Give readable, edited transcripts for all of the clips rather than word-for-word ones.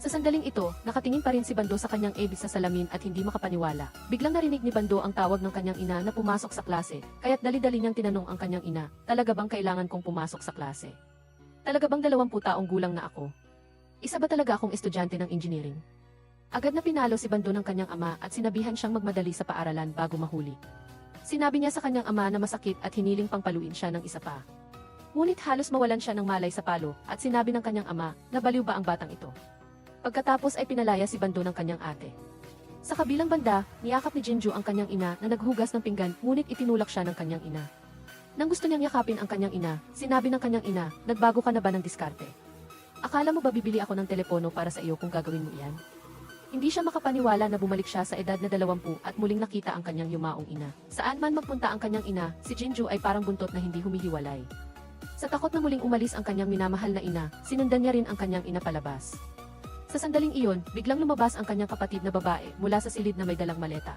Sa sandaling ito, nakatingin pa rin si Bando sa kanyang ebis sa salamin at hindi makapaniwala. Biglang narinig ni Bando ang tawag ng kanyang ina na pumasok sa klase, kaya't dali-dali niyang tinanong ang kanyang ina, talaga bang kailangan kong pumasok sa klase? Talaga bang 20 taong gulang na ako? Isa ba talaga akong estudyante ng engineering? Agad na pinalo si Bando ng kanyang ama at sinabihan siyang magmadali sa paaralan bago mahuli. Sinabi niya sa kanyang ama na masakit at hiniling pang paluin siya ng isa pa. Ngunit halos mawalan siya ng malay sa palo at sinabi ng kanyang ama na baliw ba ang batang ito. Pagkatapos ay pinalaya si Bando ng kanyang ate. Sa kabilang banda, niyakap ni Jinju ang kanyang ina na naghugas ng pinggan ngunit itinulak siya ng kanyang ina. Nang gusto niyang yakapin ang kanyang ina, sinabi ng kanyang ina, nagbago ka na ba ng diskarte? Akala mo ba bibili ako ng telepono para sa iyo kung gagawin mo iyan? Hindi siya makapaniwala na bumalik siya sa edad na 20 at muling nakita ang kanyang yumaong ina. Saan man magpunta ang kanyang ina, si Jinju ay parang buntot na hindi humihiwalay. Sa takot na muling umalis ang kanyang minamahal na ina, sinundan niya rin ang kanyang ina palabas. Sa sandaling iyon, biglang lumabas ang kanyang kapatid na babae mula sa silid na may dalang maleta.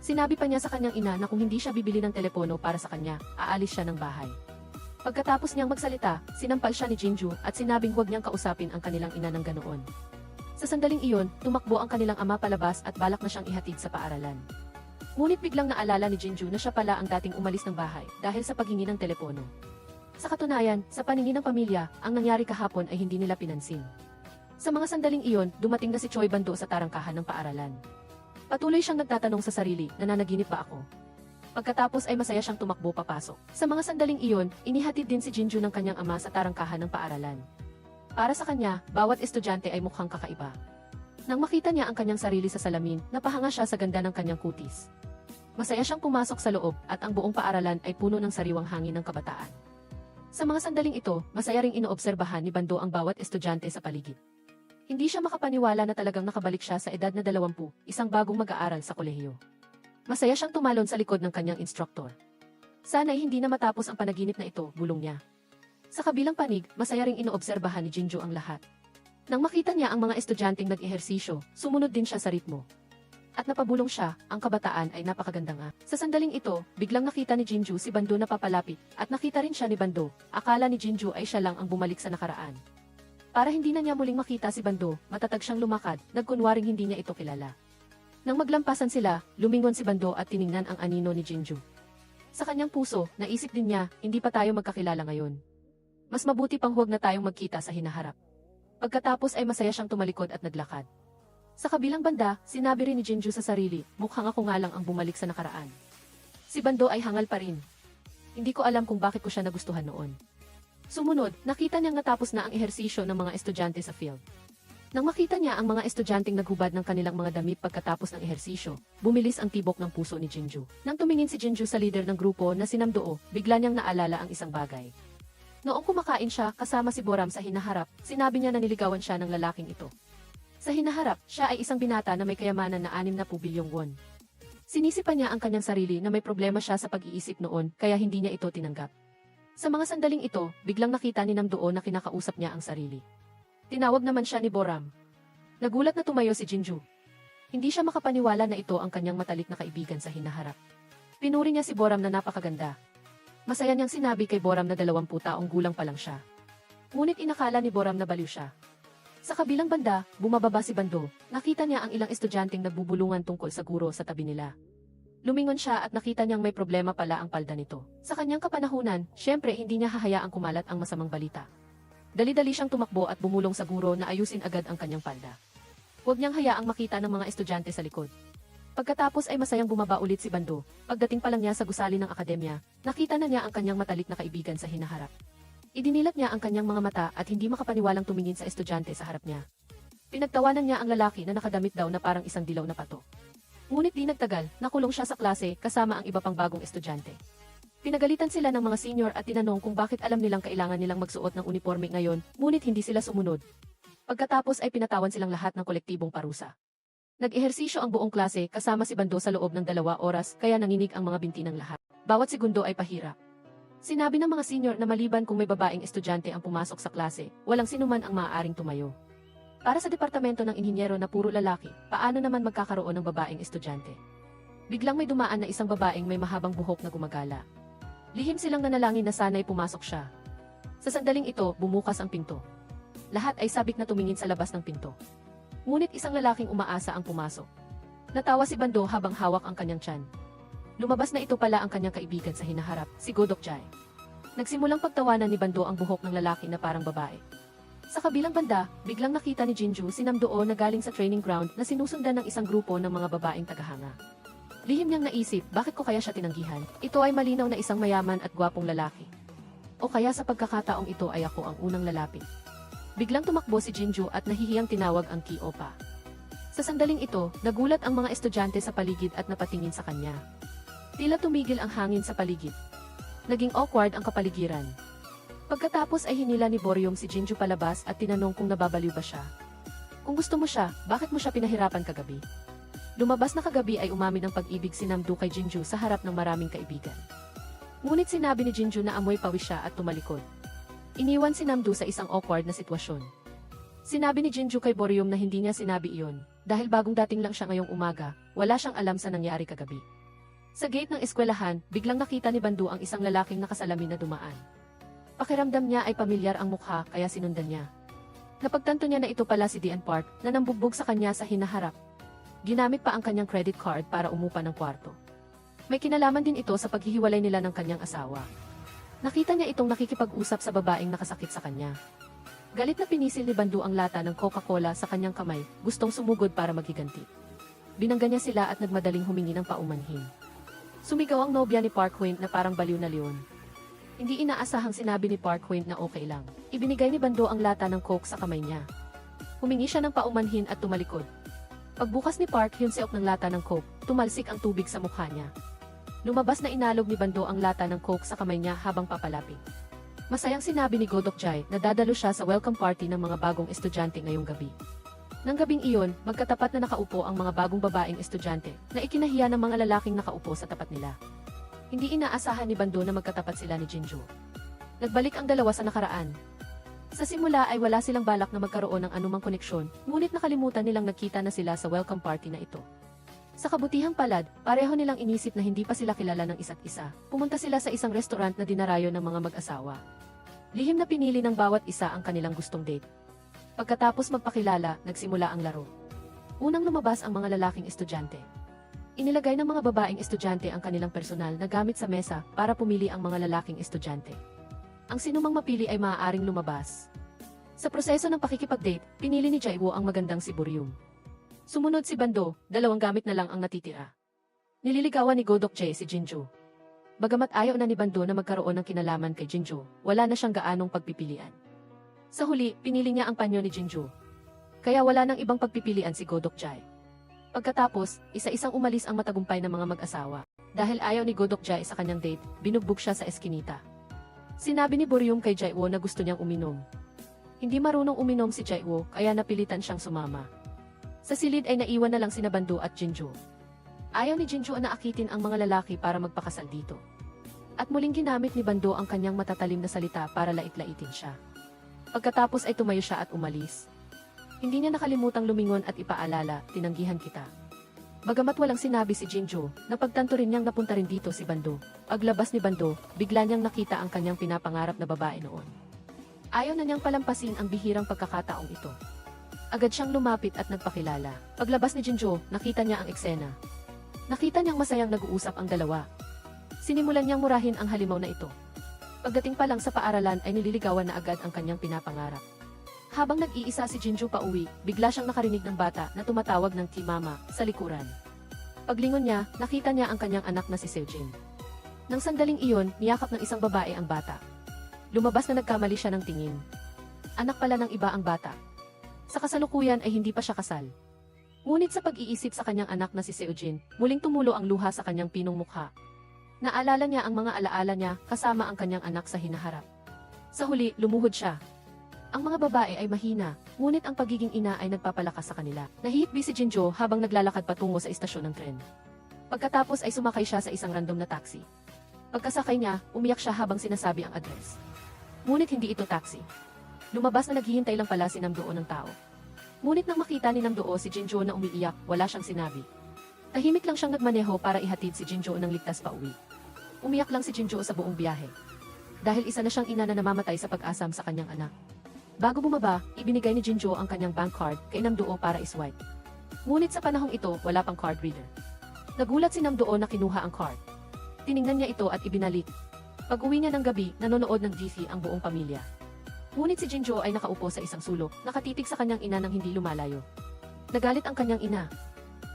Sinabi pa niya sa kanyang ina na kung hindi siya bibili ng telepono para sa kanya, aalis siya ng bahay. Pagkatapos niyang magsalita, sinampal siya ni Jinju at sinabing huwag niyang kausapin ang kanilang ina ng ganoon. Sa sandaling iyon, tumakbo ang kanilang ama palabas at balak na siyang ihatid sa paaralan. Ngunit biglang naalala ni Jinju na siya pala ang dating umalis ng bahay dahil sa paghingi ng telepono. Sa katunayan, sa paningin ng pamilya, ang nangyari kahapon ay hindi nila pinansin. Sa mga sandaling iyon, dumating na si Choi Bando sa tarangkahan ng paaralan. Patuloy siyang nagtatanong sa sarili, nananaginip ba ako? Pagkatapos ay masaya siyang tumakbo papasok. Sa mga sandaling iyon, inihatid din si Jinju ng kanyang ama sa tarangkahan ng paaralan. Para sa kanya, bawat estudyante ay mukhang kakaiba. Nang makita niya ang kanyang sarili sa salamin, napahanga siya sa ganda ng kanyang kutis. Masaya siyang pumasok sa loob at ang buong paaralan ay puno ng sariwang hangin ng kabataan. Sa mga sandaling ito, masaya ring inoobserbahan ni Bando ang bawat estudyante sa paligid. Hindi siya makapaniwala na talagang nakabalik siya sa edad na 20, isang bagong mag-aaral sa kolehiyo. Masaya siyang tumalon sa likod ng kanyang instruktor. Sana'y hindi na matapos ang panaginip na ito, bulong niya. Sa kabilang panig, masaya ring inoobserbahan ni Jinju ang lahat. Nang makita niya ang mga estudyanteng nag-ehersisyo, sumunod din siya sa ritmo. At napabulong siya, ang kabataan ay napakaganda nga. Sa sandaling ito, biglang nakita ni Jinju si Bando na papalapit, at nakita rin siya ni Bando. Akala ni Jinju ay siya lang ang bumalik sa nakaraan. Para hindi na niya muling makita si Bando, matatag siyang lumakad, nagkunwaring hindi niya ito kilala. Nang maglampasan sila, lumingon si Bando at tiningnan ang anino ni Jinju. Sa kanyang puso, naisip din niya, hindi pa tayo magkakilala ngayon. Mas mabuti pang huwag na tayong magkita sa hinaharap. Pagkatapos ay masaya siyang tumalikod at naglakad. Sa kabilang banda, sinabi rin ni Jinju sa sarili, mukhang ako nga lang ang bumalik sa nakaraan. Si Bando ay hangal pa rin. Hindi ko alam kung bakit ko siya nagustuhan noon. Sumunod, nakita niyang natapos na ang ehersisyo ng mga estudyante sa field. Nang makita niya ang mga estudyanteng naghubad ng kanilang mga damit pagkatapos ng ehersisyo, bumilis ang tibok ng puso ni Jinju. Nang tumingin si Jinju sa leader ng grupo na si Namdoo, bigla niyang naalala ang isang bagay. Noong kumakain siya kasama si Boram sa hinaharap, sinabi niya na niligawan siya ng lalaking ito. Sa hinaharap, siya ay isang binata na may kayamanan na 60 bilyong won. Sinisipan niya ang kanyang sarili na may problema siya sa pag-iisip noon, kaya hindi niya ito tinanggap. Sa mga sandaling ito, biglang nakita ni Namdoo na kinakausap niya ang sarili. Tinawag naman siya ni Boram. Nagulat na tumayo si Jinju. Hindi siya makapaniwala na ito ang kanyang matalik na kaibigan sa hinaharap. Pinuri niya si Boram na napakaganda. Masaya niyang sinabi kay Boram na 20 taong gulang pa lang siya. Ngunit inakala ni Boram na baliw siya. Sa kabilang banda, bumababa si Bando. Nakita niya ang ilang estudyanteng nagbubulungan tungkol sa guro sa tabi nila. Lumingon siya at nakita niyang may problema pala ang palda nito. Sa kanyang kapanahunan, syempre hindi niya hahayaang kumalat ang masamang balita. Dali-dali siyang tumakbo at bumulong sa guro na ayusin agad ang kanyang palda. Huwag niyang hayaang makita ng mga estudyante sa likod. Pagkatapos ay masayang bumaba ulit si Bando. Pagdating pa lang niya sa gusali ng akademya, nakita na niya ang kanyang matalik na kaibigan sa hinaharap. Idinilat niya ang kanyang mga mata at hindi makapaniwalang tumingin sa estudyante sa harap niya. Pinagtawanan niya ang lalaki na nakadamit daw na parang isang dilaw na pato. Ngunit di nagtagal, nakulong siya sa klase kasama ang iba pang bagong estudyante. Pinagalitan sila ng mga senior at tinanong kung bakit alam nilang kailangan nilang magsuot ng uniforme ngayon, ngunit hindi sila sumunod. Pagkatapos ay pinatawan silang lahat ng kolektibong parusa. Nag-ehersisyo ang buong klase kasama si Bando sa loob ng 2 oras kaya nanginig ang mga binti ng lahat. Bawat segundo ay pahirap. Sinabi ng mga senior na maliban kung may babaeng estudyante ang pumasok sa klase, walang sinuman ang maaaring tumayo. Para sa departamento ng inhinyero na puro lalaki, paano naman magkakaroon ng babaeng estudyante? Biglang may dumaan na isang babaeng may mahabang buhok na gumagala. Lihim silang nanalangin na sana'y pumasok siya. Sa sandaling ito, bumukas ang pinto. Lahat ay sabik na tumingin sa labas ng pinto. Ngunit isang lalaking umaasa ang pumasok. Natawa si Bando habang hawak ang kanyang tiyan. Lumabas na ito pala ang kanyang kaibigan sa hinaharap, si Godokjay. Nagsimulang pagtawanan ni Bando ang buhok ng lalaki na parang babae. Sa kabilang banda, biglang nakita ni Jinju si Namdoo na galing sa training ground na sinusundan ng isang grupo ng mga babaeng tagahanga. Lihim niyang naisip, bakit ko kaya siya tinanggihan? Ito ay malinaw na isang mayaman at gwapong lalaki. O kaya sa pagkakataong ito ay ako ang unang lalapit. Biglang tumakbo si Jinju at nahihiyang tinawag ang Ki-Opa. Sa sandaling ito, nagulat ang mga estudyante sa paligid at napatingin sa kanya. Tila tumigil ang hangin sa paligid. Naging awkward ang kapaligiran. Pagkatapos ay hinila ni Boryong si Jinju palabas at tinanong kung nababaliw ba siya. Kung gusto mo siya, bakit mo siya pinahirapan kagabi? Lumabas na kagabi ay umamin ng pag-ibig si Namdoo kay Jinju sa harap ng maraming kaibigan. Ngunit sinabi ni Jinju na amoy pawis siya at tumalikod. Iniwan si Namdoo sa isang awkward na sitwasyon. Sinabi ni Jinju kay Boryong na hindi niya sinabi iyon, dahil bagong dating lang siya ngayong umaga, wala siyang alam sa nangyari kagabi. Sa gate ng eskwelahan, biglang nakita ni Bando ang isang lalaking nakasalamin na dumaan. Pakiramdam niya ay pamilyar ang mukha kaya sinundan niya. Napagtanto niya na ito pala si Dian Park na nambugbog sa kanya sa hinaharap. Ginamit pa ang kanyang credit card para umupa ng kwarto. May kinalaman din ito sa paghihiwalay nila ng kanyang asawa. Nakita niya itong nakikipag-usap sa babaeng nakasakit sa kanya. Galit na pinisil ni Bando ang lata ng Coca-Cola sa kanyang kamay, gustong sumugod para magiganti. Binangga niya sila at nagmadaling humingi ng paumanhin. Sumigaw ang nobya ni Park Hwin na parang baliw na leon. Hindi inaasahang sinabi ni Park Hwin na okay lang. Ibinigay ni Bando ang lata ng Coke sa kamay niya. Humingi siya ng paumanhin at tumalikod. Pagbukas ni Park Hyun-seok ng lata ng Coke, tumalsik ang tubig sa mukha niya. Lumabas na inalog ni Bando ang lata ng Coke sa kamay niya habang papalapit. Masayang sinabi ni Godokjay na dadalo siya sa welcome party ng mga bagong estudyante ngayong gabi. Nang gabing iyon, magkatapat na nakaupo ang mga bagong babaeng estudyante na ikinahiya ng mga lalaking nakaupo sa tapat nila. Hindi inaasahan ni Bando na magkatapat sila ni Jinju. Nagbalik ang dalawa sa nakaraan. Sa simula ay wala silang balak na magkaroon ng anumang koneksyon, ngunit nakalimutan nilang nagkita na sila sa welcome party na ito. Sa kabutihang palad, pareho nilang inisip na hindi pa sila kilala ng isa't isa. Pumunta sila sa isang restaurant na dinarayo ng mga mag-asawa. Lihim na pinili ng bawat isa ang kanilang gustong date. Pagkatapos magpakilala, nagsimula ang laro. Unang lumabas ang mga lalaking estudyante. Inilagay ng mga babaeng estudyante ang kanilang personal na gamit sa mesa para pumili ang mga lalaking estudyante. Ang sinumang mapili ay maaaring lumabas. Sa proseso ng pakikipag-date, pinili ni Jae-woo ang magandang si Boryong. Sumunod si Bando, dalawang gamit na lang ang natitira. Nililigawan ni Godokjay si Jinju. Bagamat ayaw na ni Bando na magkaroon ng kinalaman kay Jinju, wala na siyang gaanong pagpipilian. Sa huli, pinili niya ang panyo ni Jinju. Kaya wala nang ibang pagpipilian si Godokjay. Pagkatapos, isa-isang umalis ang matagumpay na mga mag-asawa. Dahil ayaw ni Godokjay sa kanyang date, binugbog siya sa eskinita. Sinabi ni Boryong kay Jae-woo na gusto niyang uminom. Hindi marunong uminom si Jae-woo kaya napilitan siyang sumama. Sa silid ay naiwan na lang sina Bando at Jinju. Ayaw ni Jinju na akitin ang mga lalaki para magpakasal dito. At muling ginamit ni Bando ang kanyang matatalim na salita para lait-laitin siya. Pagkatapos ay tumayo siya at umalis. Hindi niya nakalimutang lumingon at ipaalala, tinanggihan kita. Bagamat walang sinabi si Jinju, napagtanto rin niyang napunta rin dito si Bando. Paglabas ni Bando, bigla niyang nakita ang kanyang pinapangarap na babae noon. Ayaw na niyang palampasin ang bihirang pagkakataong ito. Agad siyang lumapit at nagpakilala. Paglabas ni Jinju, nakita niya ang eksena. Nakita niyang masayang nag-uusap ang dalawa. Sinimulan niyang murahin ang halimaw na ito. Pagdating pa lang sa paaralan ay nililigawan na agad ang kanyang pinapangarap. Habang nag-iisa si Jinju pauwi, bigla siyang nakarinig ng bata na tumatawag ng Ki-mama sa likuran. Paglingon niya, nakita niya ang kanyang anak na si Seojin. Nang sandaling iyon, niyakap ng isang babae ang bata. Lumabas na nagkamali siya ng tingin. Anak pala ng iba ang bata. Sa kasalukuyan ay hindi pa siya kasal. Ngunit sa pag-iisip sa kanyang anak na si Seojin, muling tumulo ang luha sa kanyang pinong mukha. Naalala niya ang mga alaala niya kasama ang kanyang anak sa hinaharap. Sa huli, lumuhod siya. Ang mga babae ay mahina, ngunit ang pagiging ina ay nagpapalakas sa kanila. Nahihikbi si Jinjo habang naglalakad patungo sa istasyon ng tren. Pagkatapos ay sumakay siya sa isang random na taxi. Pagkasakay niya, umiyak siya habang sinasabi ang address. Ngunit hindi ito taxi. Lumabas na naghihintay lang pala si Namdoo ng tao. Ngunit nang makita ni Namdoo si Jinjo na umiiyak, wala siyang sinabi. Tahimik lang siyang nagmaneho para ihatid si Jinjo ng ligtas pa uwi. Umiyak lang si Jinjo sa buong biyahe. Dahil isa na siyang ina na namamatay sa pag-asam sa kanyang anak. Bago bumaba, ibinigay ni Jinjo ang kanyang bank card kay Namdoo para iswipe. Ngunit sa panahong ito, wala pang card reader. Nagulat si Namdoo na kinuha ang card. Tiningnan niya ito at ibinalik. Pag-uwi niya ng gabi, nanonood ng GC ang buong pamilya. Ngunit si Jinjo ay nakaupo sa isang sulok, nakatitig sa kanyang ina nang hindi lumalayo. Nagalit ang kanyang ina.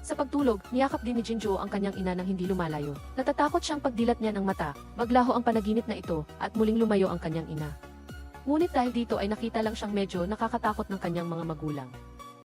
Sa pagtulog, niyakap din ni Jinjo ang kanyang ina nang hindi lumalayo. Natatakot siyang pagdilat niya ng mata, maglaho ang panaginip na ito, at muling lumayo ang kanyang ina. Ngunit dahil dito ay nakita lang siyang medyo nakakatakot ng kanyang mga magulang.